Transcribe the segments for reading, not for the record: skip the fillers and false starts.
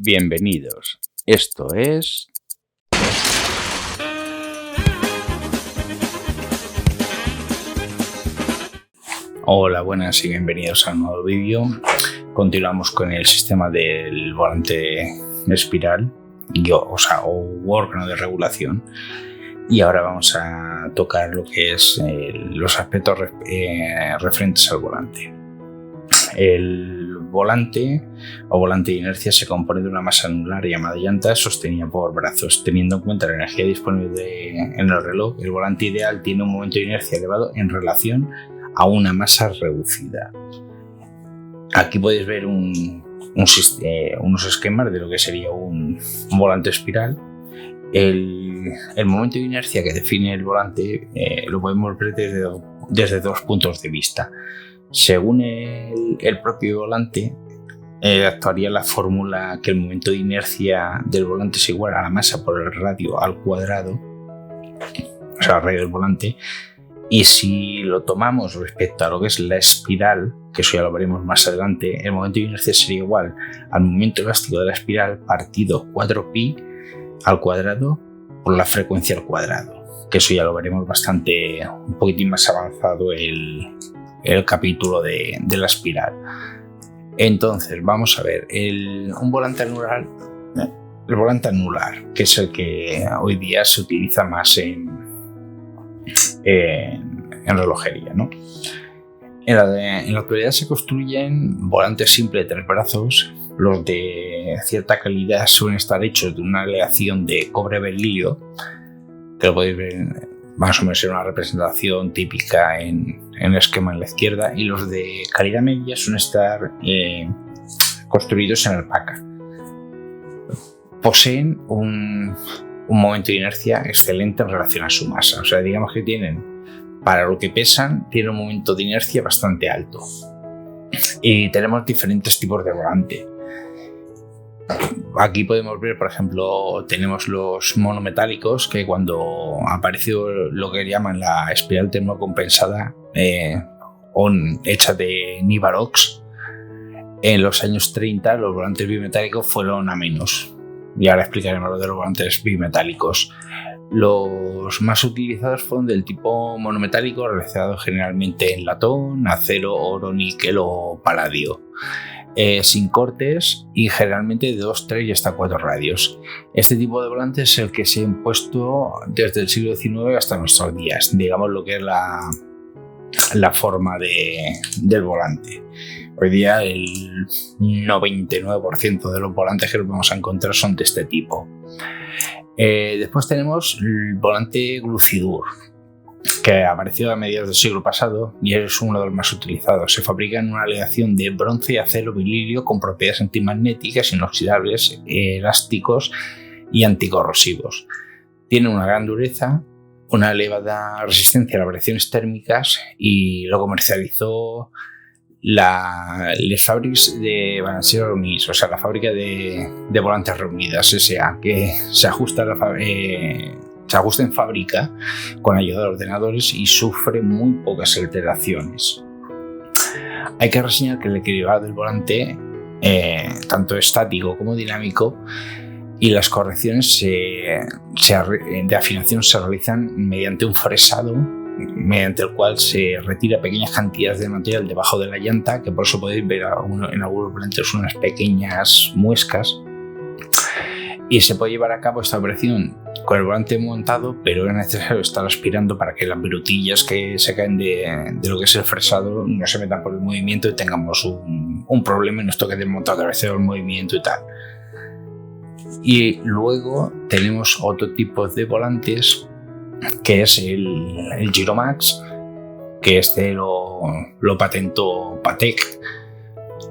Bienvenidos. Esto es... Hola, buenas y bienvenidos a un nuevo vídeo. Continuamos con el sistema del volante espiral, o órgano de regulación. Y ahora vamos a tocar lo que es los aspectos referentes al volante. El volante o volante de inercia se compone de una masa anular llamada llanta sostenida por brazos. Teniendo en cuenta la energía disponible en el reloj, el volante ideal tiene un momento de inercia elevado en relación a una masa reducida. Aquí podéis ver unos esquemas de lo que sería un volante espiral. El momento de inercia que define el volante lo podemos ver desde dos puntos de vista. Según el propio volante, actuaría la fórmula que el momento de inercia del volante es igual a la masa por el radio al cuadrado, o sea, el radio del volante. Y si lo tomamos respecto a lo que es la espiral, que eso ya lo veremos más adelante, el momento de inercia sería igual al momento elástico de la espiral partido 4pi al cuadrado por la frecuencia al cuadrado, que eso ya lo veremos un poquitín más avanzado el capítulo de la espiral. Entonces vamos a ver un volante anular, el volante anular, que es el que hoy día se utiliza más en relojería, ¿no? En la actualidad se construyen volantes simples de 3 brazos. Los de cierta calidad suelen estar hechos de una aleación de cobre berilio, que lo podéis ver más o menos en una representación típica en el esquema en la izquierda, y los de calidad media suelen estar construidos en alpaca. Poseen un momento de inercia excelente en relación a su masa, o sea, digamos que para lo que pesan, tienen un momento de inercia bastante alto. Y tenemos diferentes tipos de volante. Aquí podemos ver, por ejemplo, tenemos los monometálicos, que cuando apareció lo que llaman la espiral termocompensada hecha de Nivarox, en los años 30 los volantes bimetálicos fueron a menos. Y ahora explicaremos lo de los volantes bimetálicos. Los más utilizados fueron del tipo monometálico, realizados generalmente en latón, acero, oro, níquel o paladio, sin cortes y generalmente de 2, 3 y hasta 4 radios. Este tipo de volante es el que se ha impuesto desde el siglo XIX hasta nuestros días, digamos lo que es la forma del volante. Hoy día el 99% de los volantes que nos vamos a encontrar son de este tipo. Después tenemos el volante Glucidur, que apareció a mediados del siglo pasado y es uno de los más utilizados. Se fabrica en una aleación de bronce, acero, berilio con propiedades antimagnéticas, inoxidables, elásticos y anticorrosivos. Tiene una gran dureza, una elevada resistencia a las variaciones térmicas y lo comercializó les Fabrics de Balancier Reunies, o sea, la fábrica de volantes reunidas S.A., que se ajusta en fábrica con ayuda de ordenadores y sufre muy pocas alteraciones. Hay que reseñar que el equilibrado del volante, tanto estático como dinámico, y las correcciones de afinación se realizan mediante un fresado, mediante el cual se retira pequeñas cantidades de material debajo de la llanta, que por eso podéis ver en algunos volantes unas pequeñas muescas, y se puede llevar a cabo esta operación con el volante montado, pero es necesario estar aspirando para que las virutillas que se caen de lo que es el fresado no se metan por el movimiento y tengamos un problema y nos toque desmontar otra vez el movimiento y tal. Y luego tenemos otro tipo de volantes, que es el Giromax, que lo patentó Patek.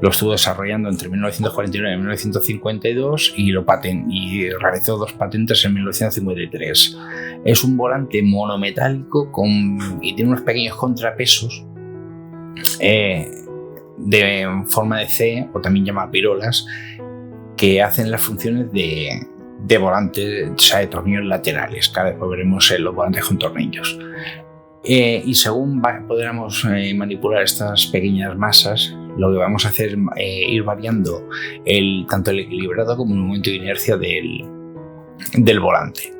Lo estuvo desarrollando entre 1949 y 1952 y realizó 2 patentes en 1953. Es un volante monometálico y tiene unos pequeños contrapesos de forma de C, o también llama pirolas, que hacen las funciones de volantes, o sea, de tornillos laterales. Cada vez veremos los volantes con tornillos. Y según podamos manipular estas pequeñas masas, lo que vamos a hacer es ir variando tanto el equilibrado como el momento de inercia del volante.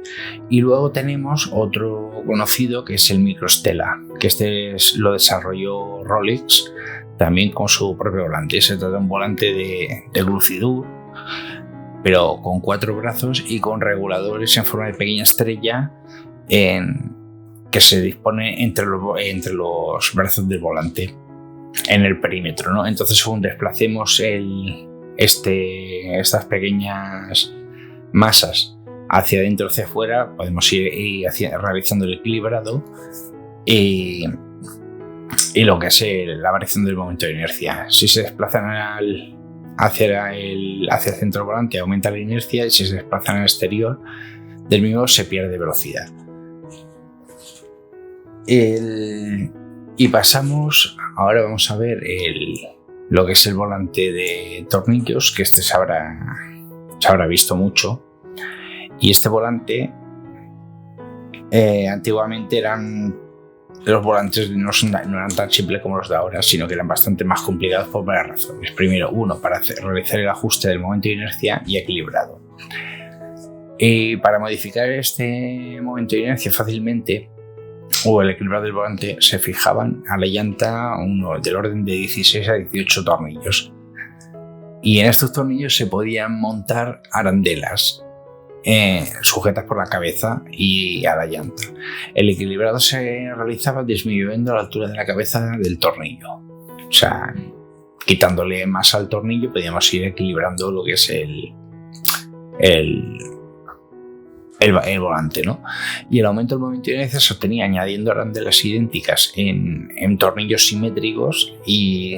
Y luego tenemos otro conocido que es el microstela, que lo desarrolló Rolex también con su propio volante. Se trata de un volante de Lucidur, pero con 4 brazos y con reguladores en forma de pequeña estrella que se dispone entre los brazos del volante en el perímetro, ¿no? Entonces, según desplacemos estas pequeñas masas hacia adentro o hacia afuera, podemos ir realizando el equilibrado y lo que es la variación del momento de inercia. Si se desplazan hacia el centro del volante, aumenta la inercia, y si se desplazan al exterior del mismo, se pierde velocidad. Y pasamos, ahora vamos a ver lo que es el volante de tornillos, que se habrá visto mucho. Y este volante, antiguamente los volantes no eran tan simples como los de ahora, sino que eran bastante más complicados por varias razones. Primero, para realizar el ajuste del momento de inercia y equilibrado. Y para modificar este momento de inercia fácilmente, o el equilibrado del volante, se fijaban a la llanta del orden de 16 a 18 tornillos. Y en estos tornillos se podían montar arandelas sujetas por la cabeza y a la llanta. El equilibrado se realizaba disminuyendo la altura de la cabeza del tornillo. O sea, quitándole masa al tornillo, podíamos ir equilibrando lo que es el volante, ¿no? Y el aumento del momento de inercia se obtenía añadiendo arandelas idénticas en tornillos simétricos, y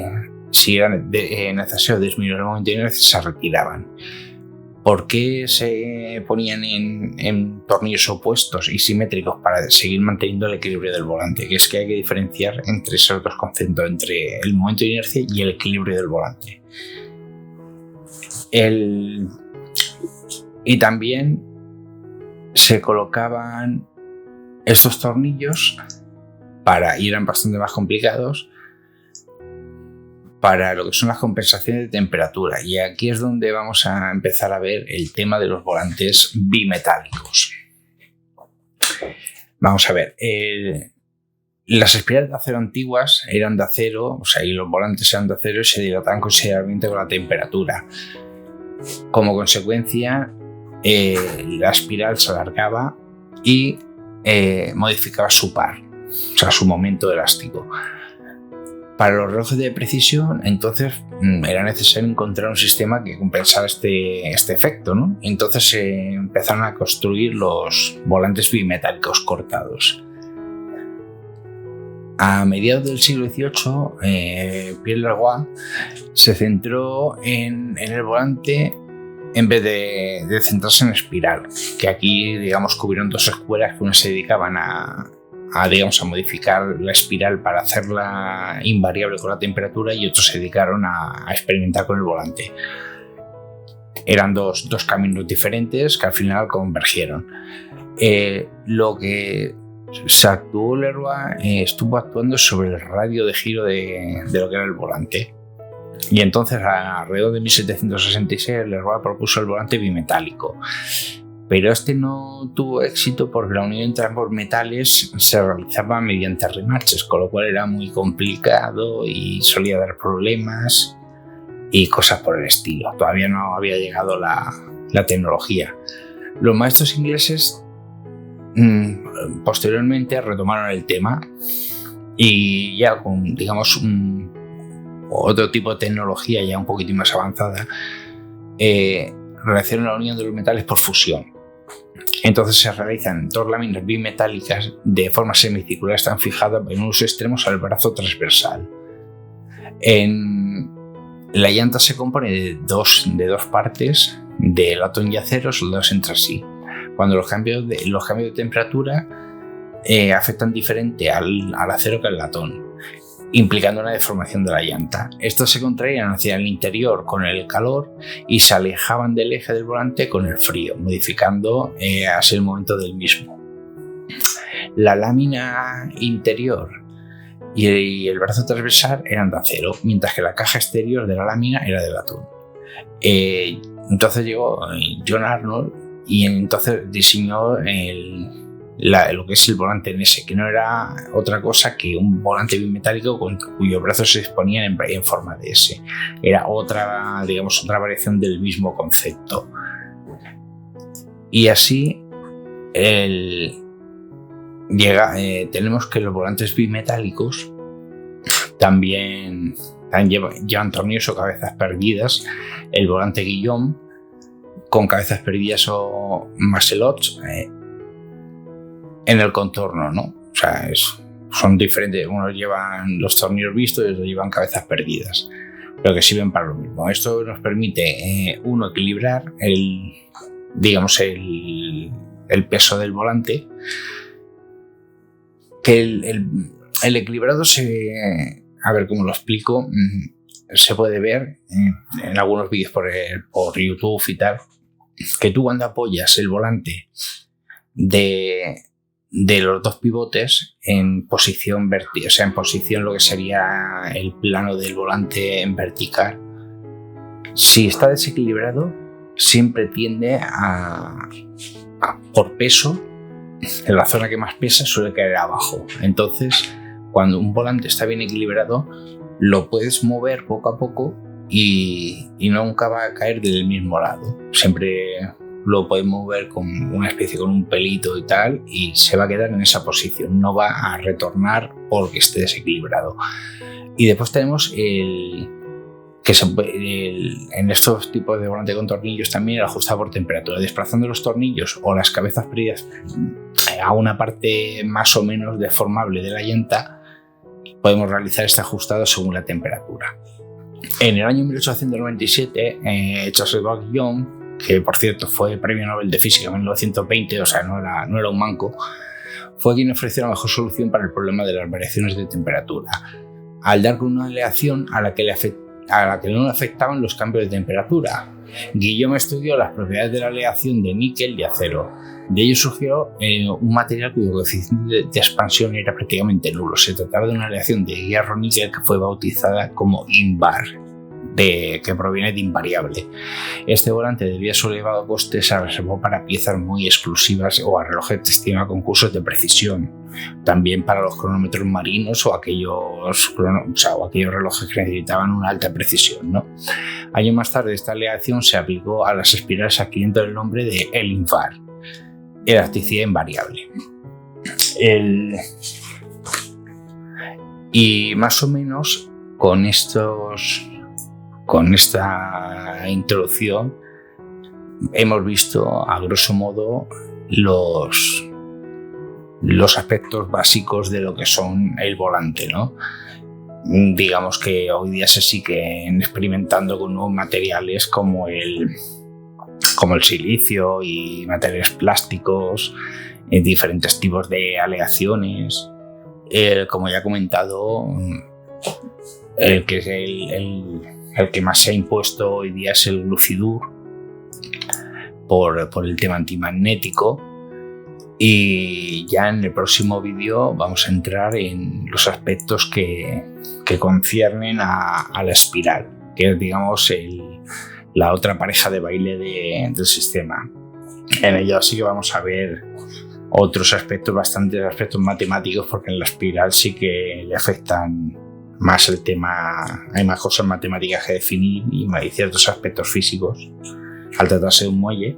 si era necesario disminuir el momento de inercia, se retiraban. ¿Por qué se ponían en tornillos opuestos y simétricos? Para seguir manteniendo el equilibrio del volante, que es que hay que diferenciar entre esos dos conceptos, entre el momento de inercia y el equilibrio del volante. Y también se colocaban estos tornillos y eran bastante más complicados, para lo que son las compensaciones de temperatura. Y aquí es donde vamos a empezar a ver el tema de los volantes bimetálicos. Vamos a ver, las espirales de acero antiguas eran de acero, o sea, y los volantes eran de acero y se dilataban considerablemente con la temperatura. Como consecuencia, la espiral se alargaba y modificaba su par, o sea, su momento elástico. Para los relojes de precisión, entonces, era necesario encontrar un sistema que compensara este efecto, ¿no? Entonces se empezaron a construir los volantes bimetálicos cortados. A mediados del siglo XVIII, Pierre Leroy se centró en el volante en vez de centrarse en espiral, que aquí, digamos, que hubieron dos escuelas, que unas se dedicaban a modificar la espiral para hacerla invariable con la temperatura, y otros se dedicaron a experimentar con el volante. Eran dos caminos diferentes que al final convergieron. Lo que se actuó, Leroy estuvo actuando sobre el radio de giro de lo que era el volante. Y entonces, alrededor de 1766, Leroy propuso el volante bimetálico. Pero este no tuvo éxito porque la unión entre ambos metales se realizaba mediante remaches, con lo cual era muy complicado y solía dar problemas y cosas por el estilo. Todavía no había llegado la tecnología. Los maestros ingleses posteriormente retomaron el tema, y ya con, digamos, otro tipo de tecnología ya un poquitín más avanzada, realizaron la unión de los metales por fusión. Entonces se realizan dos láminas bimetálicas de forma semicircular, están fijadas en unos extremos al brazo transversal. La llanta se compone de dos partes de latón y acero soldados entre sí. Cuando los cambios de temperatura afectan diferente al acero que al latón, implicando una deformación de la llanta. Estos se contraían hacia el interior con el calor y se alejaban del eje del volante con el frío, modificando así el momento del mismo. La lámina interior y el brazo transversal eran de acero, mientras que la caja exterior de la lámina era de latón. Entonces llegó John Arnold y entonces diseñó lo que es el volante en S, que no era otra cosa que un volante bimetálico cuyos brazos se exponían en forma de S. Era otra variación del mismo concepto. Y así tenemos que los volantes bimetálicos también llevan tornillos o cabezas perdidas. El volante Guillaume con cabezas perdidas o macelots en el contorno, ¿no? O sea, son diferentes. Unos llevan los tornillos vistos y otros llevan cabezas perdidas, pero que sirven para lo mismo. Esto nos permite, equilibrar el peso del volante, que el equilibrado a ver cómo lo explico, se puede ver en algunos vídeos por YouTube y tal, que tú cuando apoyas el volante de los dos pivotes en posición vertical, o sea, en posición lo que sería el plano del volante en vertical, si está desequilibrado, siempre tiende por peso, en la zona que más pesa suele caer abajo. Entonces, cuando un volante está bien equilibrado, lo puedes mover poco a poco y nunca va a caer del mismo lado. Siempre lo puedes mover con un pelito y tal, y se va a quedar en esa posición, no va a retornar porque esté desequilibrado. Y después tenemos en estos tipos de volante con tornillos también el ajustado por temperatura, desplazando los tornillos o las cabezas perdidas a una parte más o menos deformable de la llanta. Podemos realizar este ajustado según la temperatura. En el año 1897, Charles Babbage, que por cierto fue premio Nobel de Física en 1920, o sea, no era un manco, fue quien ofreció la mejor solución para el problema de las variaciones de temperatura, al dar con una aleación a la que no le afectaban los cambios de temperatura. Guillaume estudió las propiedades de la aleación de níquel y acero. De ello surgió un material cuyo coeficiente de expansión era prácticamente nulo. Se trataba de una aleación de hierro-níquel que fue bautizada como INVAR, que proviene de invariable. Este volante, debido a su elevado coste, se reservó para piezas muy exclusivas o a relojes destinados a concursos de precisión. También para los cronómetros marinos o aquellos relojes que necesitaban una alta precisión, ¿no? Años más tarde, esta aleación se aplicó a las espirales adquiriendo el nombre de INVAR, elasticidad invariable. Y más o menos con esta introducción hemos visto a grosso modo los aspectos básicos de lo que son el volante, ¿no? Digamos que hoy día se siguen experimentando con nuevos materiales como el silicio y materiales plásticos, diferentes tipos de aleaciones. Como ya he comentado, el que más se ha impuesto hoy día es el Glucidur por el tema antimagnético. Y ya en el próximo vídeo vamos a entrar en los aspectos que conciernen a la espiral, que es, digamos, la otra pareja de baile del sistema. En ello sí que vamos a ver otros bastantes aspectos matemáticos, porque en la espiral sí que le afectan más el tema. Hay más cosas matemáticas que definir y ciertos aspectos físicos al tratarse de un muelle.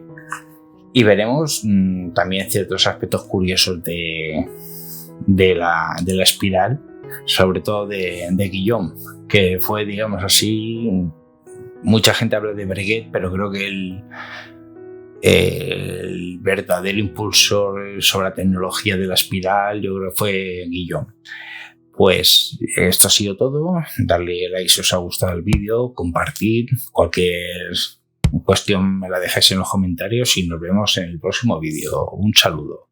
Y veremos también ciertos aspectos curiosos de la espiral, sobre todo de Guillaume, que fue, digamos así, mucha gente habla de Breguet, pero creo que el verdadero impulsor sobre la tecnología de la espiral, yo creo que fue Guillaume. Pues esto ha sido todo. Darle like si os ha gustado el vídeo, compartir. Cualquier cuestión me la dejáis en los comentarios y nos vemos en el próximo vídeo. Un saludo.